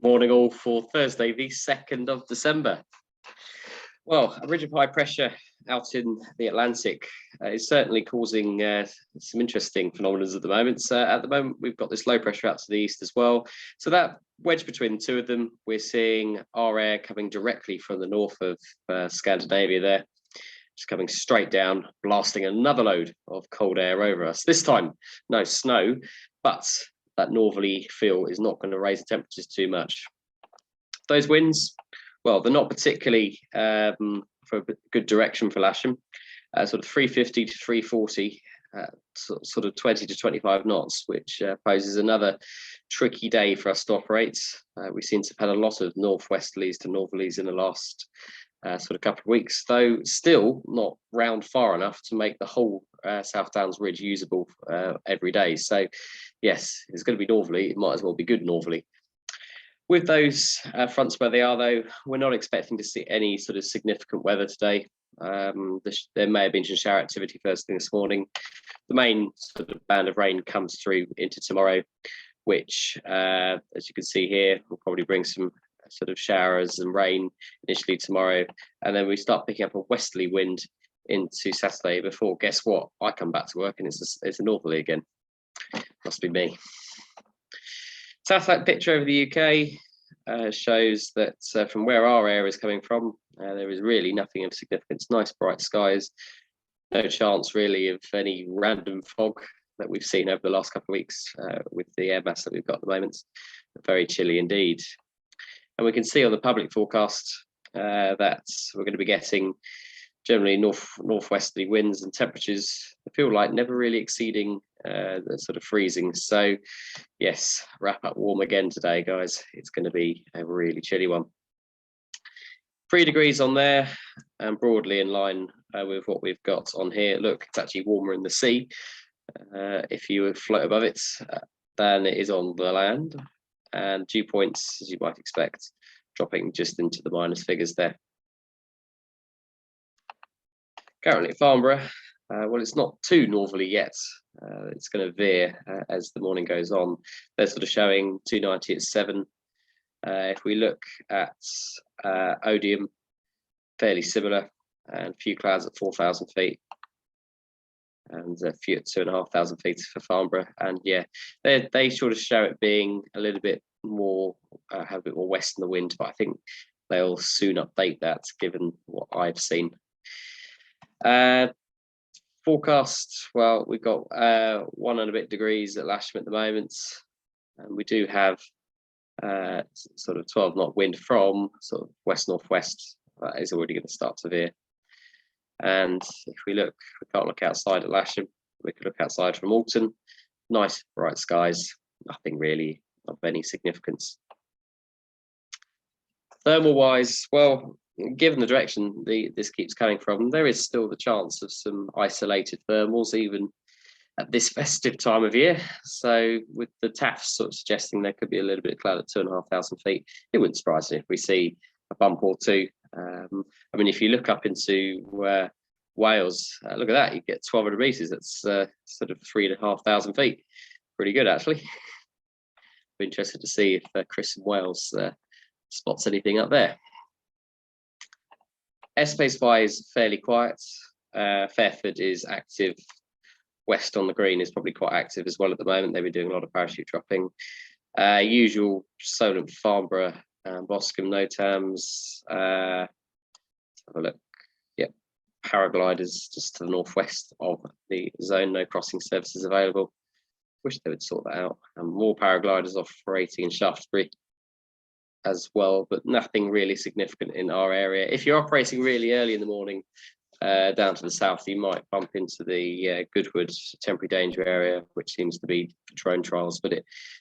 Morning all for Thursday, the 2nd of December. Well, a ridge of high pressure out in the Atlantic is certainly causing some interesting phenomena at the moment. So at the moment, we've got this low pressure out to the east as well. So that wedge between the two of them, we're seeing our air coming directly from the north of Scandinavia there, just coming straight down, blasting another load of cold air over us. This time, no snow, but that northerly feel is not going to raise the temperatures too much. Those winds, well, they're not particularly for a good direction for Lasham. Sort of 350 to 340, sort of 20 to 25 knots, which poses another tricky day for us to operate. We seem to have had a lot of northwesterlies to northerlies in the last sort of couple of weeks, though still not round far enough to make the whole South Downs Ridge usable every day. So yes, it's going to be northerly. It might as well be good northerly. With those fronts where they are, though, we're not expecting to see any sort of significant weather today. There may have been some shower activity first thing this morning. The main sort of band of rain comes through into tomorrow, which, as you can see here, will probably bring some sort of showers and rain initially tomorrow. And then we start picking up a westerly wind into Saturday before, guess what? I come back to work and it's a northerly again. Must be me. Satellite picture over the UK shows that from where our air is coming from, there is really nothing of significance. Nice bright skies, no chance really of any random fog that we've seen over the last couple of weeks with the air mass that we've got at the moment. Very chilly indeed. And we can see on the public forecast that we're going to be getting generally northwesterly winds and temperatures feel like never really exceeding the sort of freezing. So yes, wrap up warm again today, guys. It's going to be a really chilly one. 3 degrees on there and broadly in line with what we've got on here. Look, it's actually warmer in the sea if you float above it than it is on the land. And dew points, as you might expect, dropping just into the minus figures there. Currently at Farnborough, well, it's not too northerly yet. It's going to veer as the morning goes on. They're sort of showing 290 at 7. If we look at Odium, fairly similar, and few clouds at 4,000 feet. And a few at 2,500 feet for Farnborough. And yeah, they sort of show it being a little bit more, have a bit more west in the wind, but I think they'll soon update that given what I've seen. Forecast, well, we've got 1 and a bit degrees at Lasham at the moment, and we do have sort of 12 knot wind from sort of west northwest. That is already going to start to veer. And if we look, we can't look outside at Lasham, we could look outside from Alton. Nice bright skies, nothing really of any significance. Thermal wise, well, given the direction this keeps coming from, there is still the chance of some isolated thermals even at this festive time of year. So with the TAFs sort of suggesting there could be a little bit of cloud at 2,500 feet, it wouldn't surprise me if we see a bump or two. I mean, if you look up into Wales, look at that, you get 1,200 meters. That's sort of 3,500 feet. Pretty good, actually. Be interested to see if Chris in Wales spots anything up there. Airspace wise, fairly quiet. Fairford is active. West on the green is probably quite active as well at the moment. They've been doing a lot of parachute dropping. Usual Solent, Farnborough, Boscombe, Notams. Let's have a look. Yep, paragliders just to the northwest of the zone. No crossing services available. Wish they would sort that out. And more paragliders operating in Shaftesbury as well, but nothing really significant in our area. If you're operating really early in the morning down to the south, you might bump into the Goodwood temporary danger area, which seems to be for drone trials, but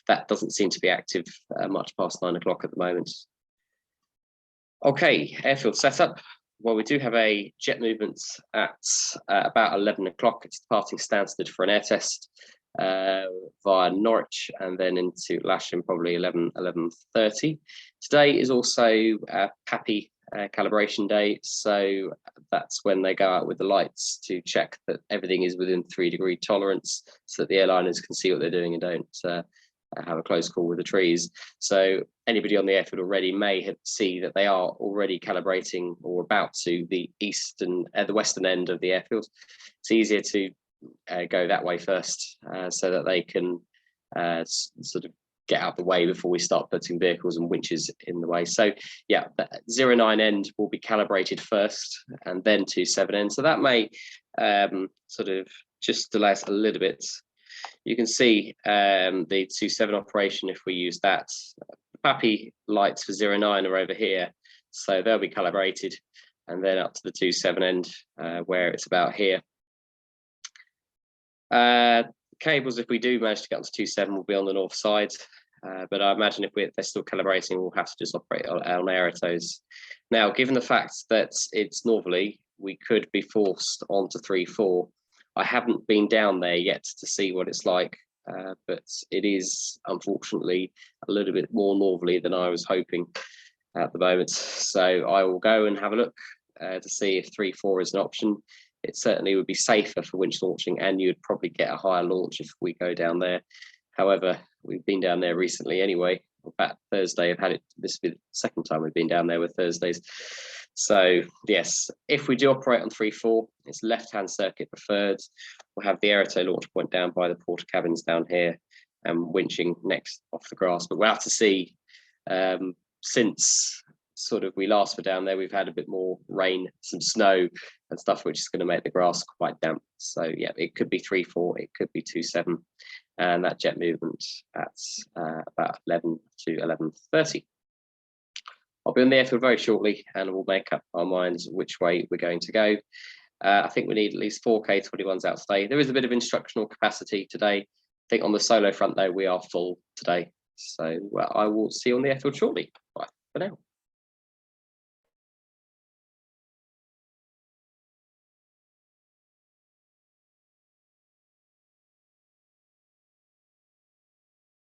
that doesn't seem to be active much past 9 o'clock at the moment. Okay, airfield setup. Well, we do have a jet movement at about 11 o'clock. It's departing Stansted for an air test via Norwich and then into Lasham probably 11:30. Today is also PAPI calibration day, so that's when they go out with the lights to check that everything is within 3 degree tolerance so that the airliners can see what they're doing and don't have a close call with the trees. So anybody on the airfield already may see that they are already calibrating or about to the the western end of the airfield. It's easier to go that way first, so that they can sort of get out of the way before we start putting vehicles and winches in the way. So yeah, 09 end will be calibrated first and then 27 end. So that may sort of just delay us a little bit. You can see the 27 operation, if we use that. The PAPI lights for 09 are over here, so they'll be calibrated, and then up to the 27 end where it's about here. Cables, if we do manage to get up to 27, will be on the north side. But I imagine if they're still calibrating, we'll have to just operate on aerotos. Now, given the fact that it's northerly, we could be forced onto 3-4. I haven't been down there yet to see what it's like, but it is unfortunately a little bit more northerly than I was hoping at the moment. So I will go and have a look to see if 3-4 is an option. It certainly would be safer for winch launching, and you'd probably get a higher launch if we go down there. However, we've been down there recently anyway. In fact, Thursday, I've had it. This will be the second time we've been down there with Thursdays. So yes, if we do operate on 3-4, it's left-hand circuit preferred. We'll have the aeroto launch point down by the porter cabins down here, and winching next off the grass. But we'll have to see. Since sort of we last were down there, we've had a bit more rain, some snow and stuff, which is going to make the grass quite damp. So yeah, it could be 3-4, it could be 2-7, and that jet movement at about 11 to 11:30. I'll be on the airfield very shortly, and we'll make up our minds which way we're going to go. I think we need at least 4 K21s out today. There is a bit of instructional capacity today. I think on the solo front though, we are full today. So I will see you on the airfield shortly. Bye for now.